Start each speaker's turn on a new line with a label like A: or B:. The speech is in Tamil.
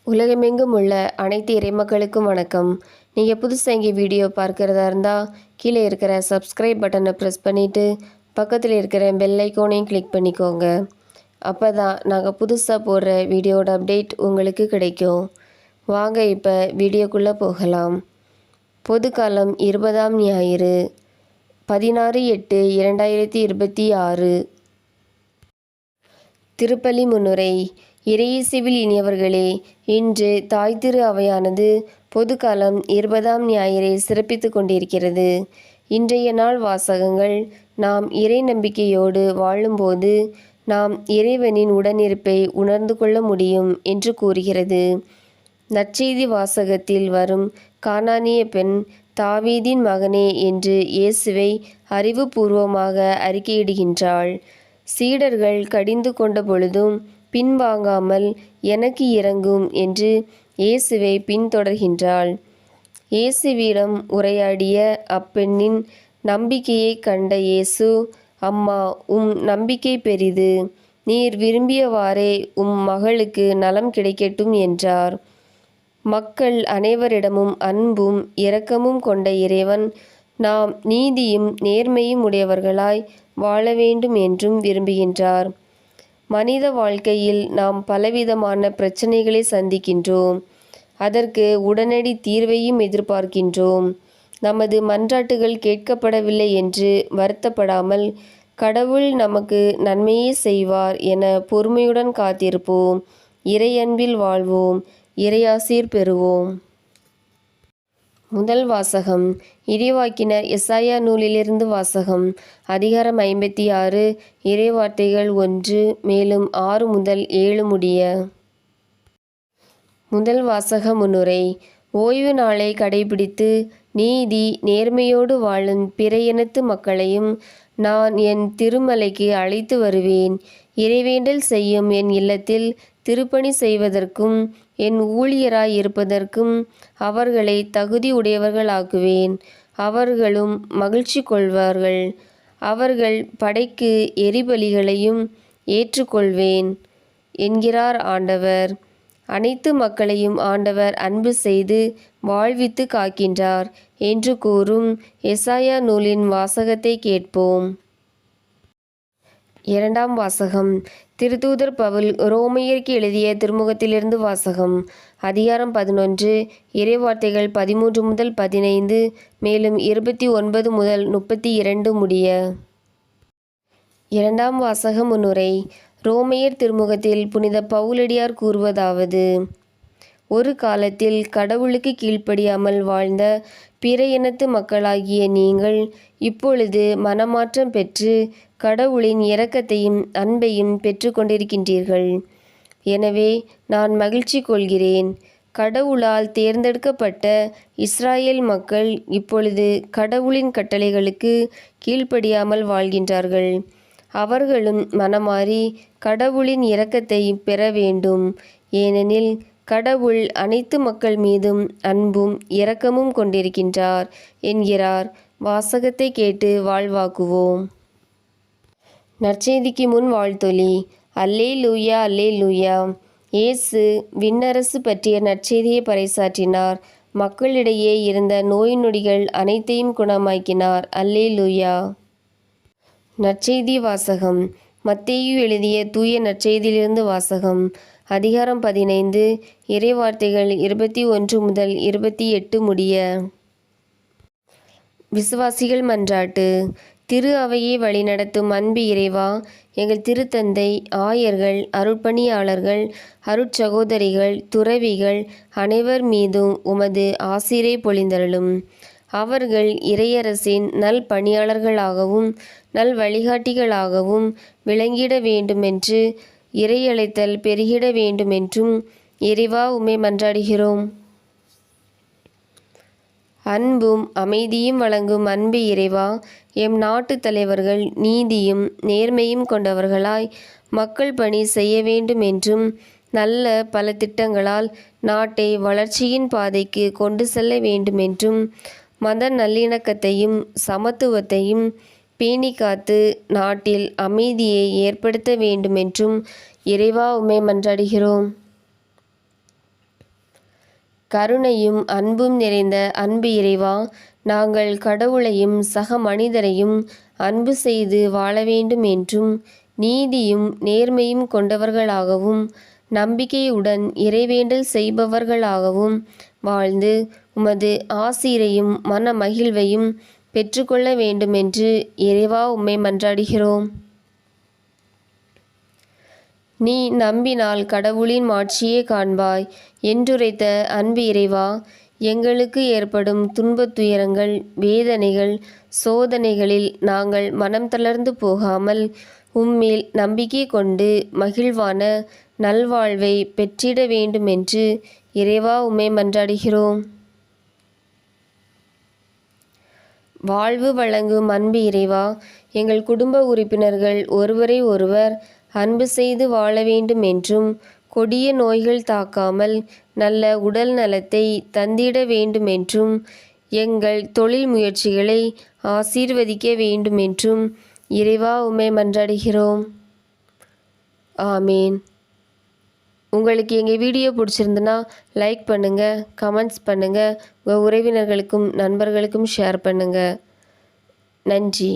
A: உலகமெங்கும் உள்ள அனைத்து இறைமக்களுக்கும் வணக்கம். நீங்கள் புதுசாக இங்கே வீடியோ பார்க்குறதா இருந்தால் கீழே இருக்கிற சப்ஸ்கிரைப் பட்டனை ப்ரெஸ் பண்ணிவிட்டு பக்கத்தில் இருக்கிற பெல் ஐக்கானையும் கிளிக் பண்ணிக்கோங்க. அப்போ தான் நாங்கள் புதுசாக போடுற வீடியோட அப்டேட் உங்களுக்கு கிடைக்கும். வாங்க இப்போ வீடியோக்குள்ளே போகலாம். பொதுக்காலம் 20ஆம் ஞாயிறு 16/8/2026. திருப்பலி முன்னுரை. இறையேசுவில் இனியவர்களே, இன்று தாய் திரு அவையானது பொதுக்காலம் 20ஆம் ஞாயிறை சிறப்பித்து கொண்டிருக்கிறது. இன்றைய நாள் வாசகங்கள் நாம் இறை நம்பிக்கையோடு வாழும்போது நாம் இறைவனின் உடனிருப்பை உணர்ந்து கொள்ள முடியும் என்று கூறுகிறது. நற்செய்தி வாசகத்தில் வரும் கானானிய பெண் தாவீதின் மகனே என்று இயேசுவை அறிவுபூர்வமாக அறிக்கையிடுகின்றாள். சீடர்கள் கடிந்து கொண்ட பொழுதும் பின்வாங்காமல் எனக்கு இறங்கும் என்று இயேசுவை பின்தொடர்கின்றாள். இயேசுவிடம் உரையாடிய அப்பெண்ணின் நம்பிக்கையை கண்ட இயேசு, அம்மா, உம் நம்பிக்கை பெரிது, நீர் விரும்பியவாறே உம் மகளுக்கு நலம் கிடைக்கட்டும் என்றார். மக்கள் அனைவரிடமும் அன்பும் இரக்கமும் கொண்ட இறைவன் நாம் நீதியும் நேர்மையும் உடையவர்களாய் வாழ வேண்டும் என்றும் விரும்புகின்றார். மனித வாழ்க்கையில் நாம் பலவிதமான பிரச்சனைகளை சந்திக்கின்றோம். அதற்கு உடனடி தீர்வையும் எதிர்பார்க்கின்றோம். நமது மன்றாட்டுகள் கேட்கப்படவில்லை என்று வருத்தப்படாமல் கடவுள் நமக்கு நன்மையே செய்வார் என பொறுமையுடன் காத்திருப்போம். இறையன்பில் வாழ்வோம். இறையாசீர் பெறுவோம். முதல் வாசகம் இறைவாக்கினர் எசாயா நூலிலிருந்து வாசகம். அதிகாரம் 56, இறைவார்த்தைகள் 1 மேலும் 6 முதல் 7 முடிய. முதல் வாசக முன்னுரை. ஓய்வு நாளை கடைபிடித்து நீதி நேர்மையோடு வாழும் பிற இனத்து மக்களையும் நான் என் திருமலைக்கு அழைத்து வருவேன். இறைவேண்டல் செய்யும் என் இல்லத்தில் திருப்பணி செய்வதற்கும் என் ஊழியராய் இருப்பதற்கும் அவர்களை தகுதி உடையவர்களாக்குவேன். அவர்களும் மகிழ்ச்சி கொள்வார்கள். அவர்கள் படைக்கு எரிபலிகளையும் ஏற்றுக்கொள்வேன் என்கிறார் ஆண்டவர். அனைத்து மக்களையும் ஆண்டவர் அன்பு செய்து வாழ்வித்து காக்கின்றார் என்று கூறும் எசாயா நூலின் வாசகத்தை கேட்போம். இரண்டாம் வாசகம் திருத்தூதர் பவுல் ரோமையருக்கு எழுதிய திருமுகத்திலிருந்து வாசகம். அதிகாரம் 11, இறைவார்த்தைகள் 13 முதல் 15 மேலும் 29 முதல் 32 முடிய. இரண்டாம் வாசக முன்னுரை. ரோமையர் திருமுகத்தில் புனித பவுலடியார் கூறுவதாவது: ஒரு காலத்தில் கடவுளுக்கு கீழ்ப்படியாமல் வாழ்ந்த பிற இனத்து மக்களாகிய நீங்கள் இப்பொழுது மனமாற்றம் பெற்று கடவுளின் இரக்கத்தையும் அன்பையும் பெற்று கொண்டிருக்கின்றீர்கள். எனவே நான் மகிழ்ச்சி கொள்கிறேன். கடவுளால் தேர்ந்தெடுக்கப்பட்ட இஸ்ராயேல் மக்கள் இப்பொழுது கடவுளின் கட்டளைகளுக்கு கீழ்ப்படியாமல் வாழ்கின்றார்கள். அவர்களும் மனமாறி கடவுளின் இரக்கத்தை பெற வேண்டும். ஏனெனில் கடவுள் அனைத்து மக்கள் மீதும் அன்பும் இரக்கமும் கொண்டிருக்கின்றார் என்கிறார். வாசகத்தை கேட்டு வாழ்வாக்குவோம். நற்செய்திக்கு முன் வாழ்த்தொலி. அல்லேலூயா, அல்லேலூயா. இயேசு விண்ணரசு பற்றிய நற்செய்தியை பறைசாற்றினார். மக்களிடையே இருந்த நோய் நொடிகள் அனைத்தையும் குணமாக்கினார். அல்லேலூயா. நற்செய்தி வாசகம். மத்தேயு எழுதிய தூய நற்செய்தியிலிருந்து வாசகம். அதிகாரம் 15, இறைவார்த்தைகள் 21 முதல் 28 முடிய. விசுவாசிகள் மன்றாட்டு. திரு அவையை வழிநடத்தும் அன்பு இறைவா, எங்கள் திருத்தந்தை, ஆயர்கள், அருட்பணியாளர்கள், அருட்சகோதரிகள், துறவிகள் அனைவர் மீதும் உமது ஆசீரை பொழிந்தருளும். அவர்கள் இறையரசின் நல் பணியாளர்களாகவும் நல் வழிகாட்டிகளாகவும் விளங்கிட வேண்டுமென்று இறையழைத்தல் பெருகிட வேண்டுமென்றும் இறைவா உம்மை மன்றாடுகிறோம். அன்பும் அமைதியும் வழங்கும் அன்பு இறைவா, எம் நாட்டு தலைவர்கள் நீதியும் நேர்மையும் கொண்டவர்களாய் மக்கள் பணி செய்ய வேண்டும் என்றும் நல்ல பல திட்டங்களால் நாட்டை வளர்ச்சியின் பாதைக்கு கொண்டு செல்ல வேண்டுமென்றும் மத நல்லிணக்கத்தையும் சமத்துவத்தையும் பேணி காத்து நாட்டில் அமைதியை ஏற்படுத்த வேண்டுமென்றும் இறைவா உம்மை மன்றாடுகிறோம். கருணையும் அன்பும் நிறைந்த அன்பு இறைவா, நாங்கள் கடவுளையும் சக மனிதரையும் அன்பு செய்து வாழ வேண்டும் என்றும் நீதியும் நேர்மையும் கொண்டவர்களாகவும் நம்பிக்கையுடன் இறைவேண்டல் செய்பவர்களாகவும் வாழ்ந்து உமது ஆசீரையும் மன மகிழ்வையும் பெற்றுக்கொள்ள வேண்டுமென்று இறைவா உம்மை மன்றாடுகிறோம். நீ நம்பினால் கடவுளின் மாட்சியே காண்பாய் என்றுரைத்த அன்பு இறைவா, எங்களுக்கு ஏற்படும் துன்பத் துயரங்கள், வேதனைகள், சோதனைகளில் நாங்கள் மனம் தளர்ந்து போகாமல் உம்மேல் நம்பிக்கை கொண்டு மகிழ்வான நல்வாழ்வை பெற்றிட வேண்டுமென்று இறைவா உம்மை மன்றாடுகிறோம். வாழ்வு வழங்கும் அன்பு இறைவா, எங்கள் குடும்ப உறுப்பினர்கள் ஒருவரை ஒருவர் அன்பு செய்து வாழ வேண்டும் என்றும் கொடிய நோய்கள் தாக்காமல் நல்ல உடல் நலத்தை தந்திட வேண்டுமென்றும் எங்கள் தொழில் முயற்சிகளை ஆசீர்வதிக்க வேண்டுமென்றும் இறைவா உம்மை மன்றாடுகிறோம். ஆமீன். உங்களுக்கு எங்கள் வீடியோ பிடிச்சிருந்துன்னா லைக் பண்ணுங்கள், கமெண்ட்ஸ் பண்ணுங்கள், உங்கள் உறவினர்களுக்கும் நண்பர்களுக்கும் ஷேர் பண்ணுங்கள். நன்றி.